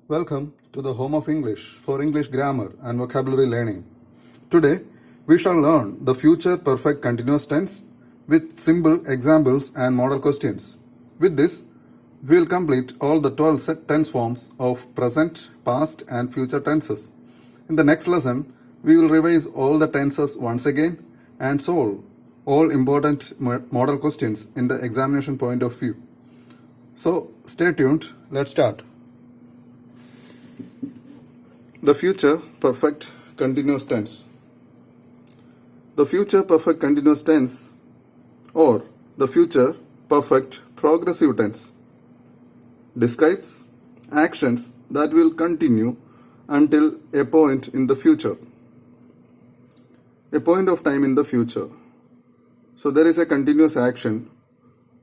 Welcome to the home of English for English grammar and vocabulary learning. Today, we shall learn the future perfect continuous tense with simple examples and model questions. With this, we will complete all the 12 set tense forms of present, past and future tenses. In the next lesson, we will revise all the tenses once again and solve all important model questions in the examination point of view. So, stay tuned. Let's start. The future perfect continuous tense. The future perfect continuous tense or the future perfect progressive tense describes actions that will continue until a point in the future. A point of time in the future. So there is a continuous action.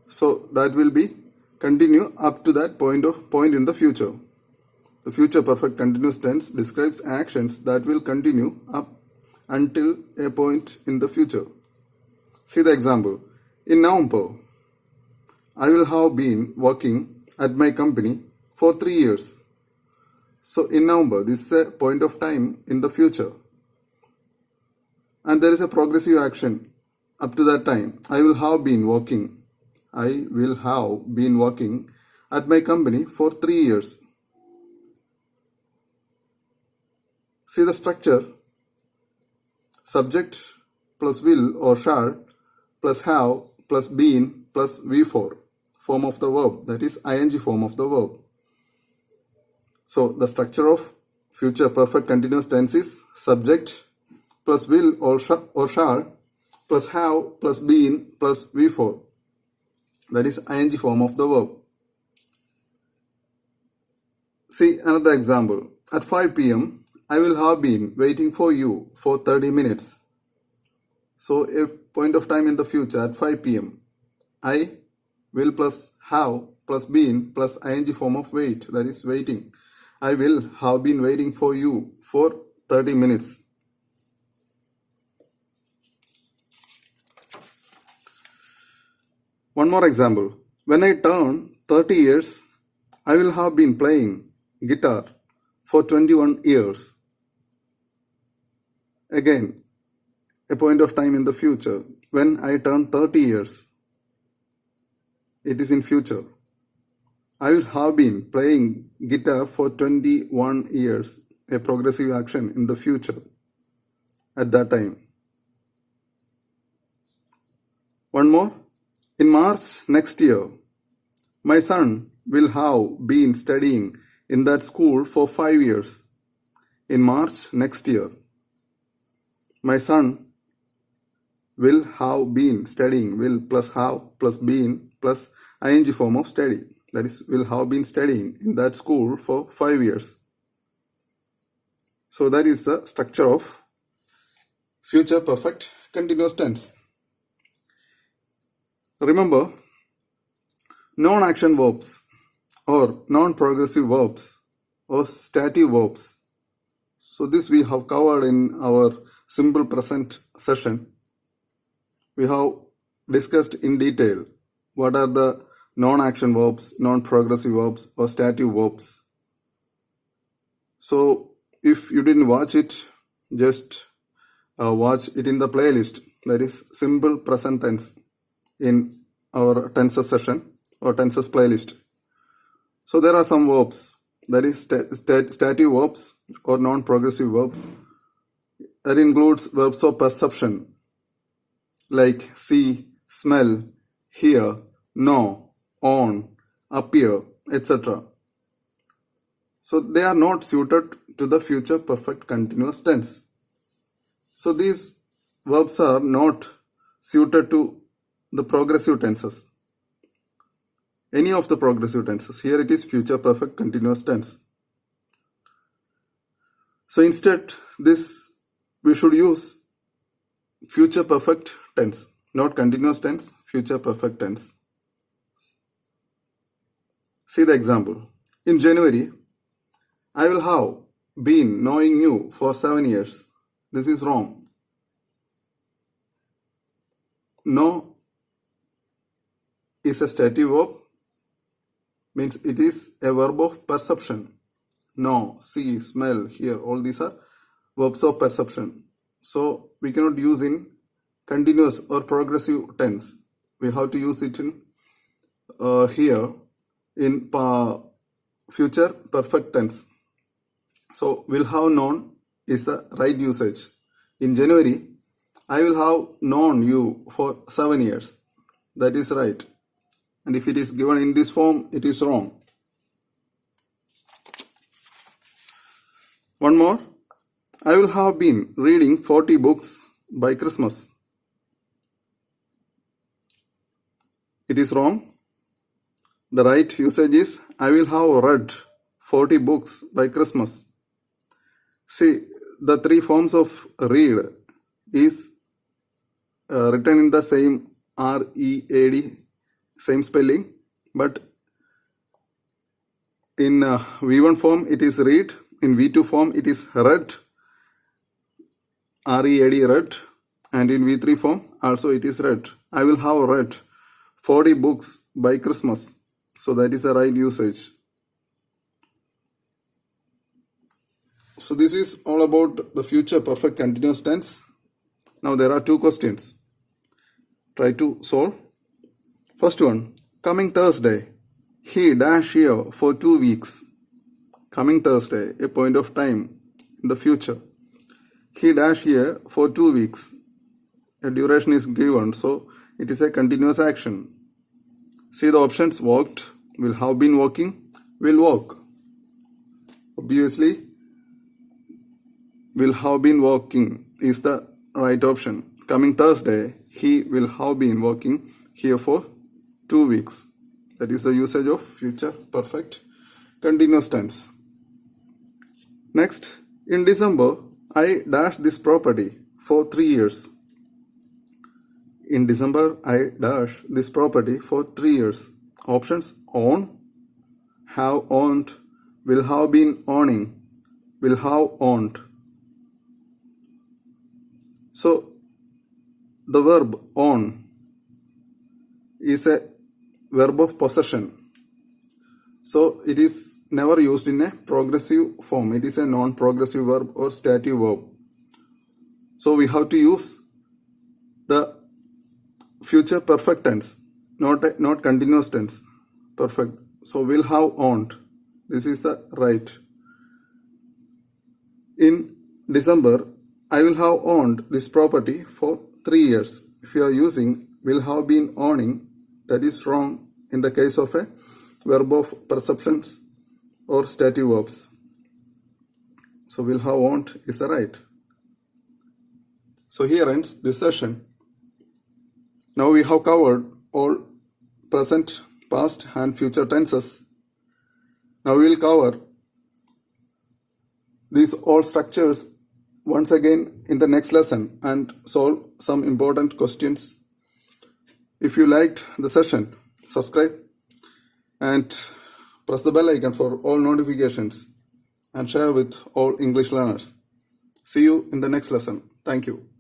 So that will be continue up to that point in the future. The future perfect continuous tense describes actions that will continue up until a point in the future. See the example. In November, I will have been working at my company for 3 years. So in November, this is a point of time in the future. And there is a progressive action up to that time. I will have been working at my company for 3 years. See the structure. Subject plus will or shall plus have plus been plus V4 form of the verb, that is ing form of the verb. So the structure of future perfect continuous tense is subject plus will or shall plus have plus been plus V4, that is ing form of the verb. See another example. At 5 p.m. I will have been waiting for you for 30 minutes. So a point of time in the future at 5 p.m. I will plus have plus been plus ing form of wait, that is waiting. I will have been waiting for you for 30 minutes. One more example. When I turn 30 years, I will have been playing guitar for 21 years. Again, a point of time in the future. When I turn 30 years, it is in future. I will have been playing guitar for 21 years. A progressive action in the future at that time. One more. In March next year, my son will have been studying in that school for 5 years. In March next year, my son will have been studying, will plus have plus been plus ing form of study. That is, will have been studying in that school for 5 years. So that is the structure of future perfect continuous tense. Remember, non-action verbs or non-progressive verbs or stative verbs. So this we have covered in our simple present session. We have discussed in detail what are the non-action verbs, non-progressive verbs or stative verbs. So if you didn't watch it, just watch it in the playlist, that is simple present tense, in our tenses session or tenses playlist. So there are some verbs, that is stative verbs or non-progressive verbs. That includes verbs of perception like see, smell, hear, know, own, appear, etc. So they are not suited to the future perfect continuous tense. So these verbs are not suited to the progressive tenses. Any of the progressive tenses. Here it is future perfect continuous tense. So instead we should use future perfect tense, not continuous tense, future perfect tense. See the example. In January, I will have been knowing you for 7 years. This is wrong. Know is a stative verb, means it is a verb of perception. know, see, smell, hear. All these are verbs of perception. So we cannot use in continuous or progressive tense. We have to use it in here in future perfect tense. So will have known is the right usage. In January, I will have known you for 7 years. That is right. And if it is given in this form, it is wrong. One more. I will have been reading 40 books by Christmas. It is wrong. The right usage is I will have read 40 books by Christmas. See, the three forms of read is written in the same R-E-A-D, same spelling, but in V1 form it is read, in V2 form it is read, R-E-A-D, read, and in V3 form also it is read. I will have read 40 books by Christmas. So that is the right usage. So this is all about the future perfect continuous tense. Now there are two questions. Try to solve. First one, coming Thursday, he dash here for 2 weeks. Coming Thursday, a point of time in the future. He dash here for 2 weeks. A duration is given, so it is a continuous action. See the options: walked, will have been walking, will walk. Obviously, will have been walking is the right option. Coming Thursday, he will have been walking here for 2 weeks. That is the usage of future perfect continuous tense. Next, in December, I dash this property for 3 years. In December, I dash this property for 3 years. Options: own, have owned, will have been owning, will have owned. So, the verb own is a verb of possession. So, it is never used in a progressive form. It is a non-progressive verb or stative verb. So, we have to use the future perfect tense, not continuous tense. Perfect. So, will have owned. This is the right. In December, I will have owned this property for 3 years. If you are using will have been owning, that is wrong in the case of a verb of perceptions or stative verbs. So will have owned is the right. So here ends this session. Now we have covered all present, past and future tenses. Now we will cover these all structures once again in the next lesson and solve some important questions. If you liked the session, subscribe and press the bell icon for all notifications and share with all English learners. See you in the next lesson. Thank you.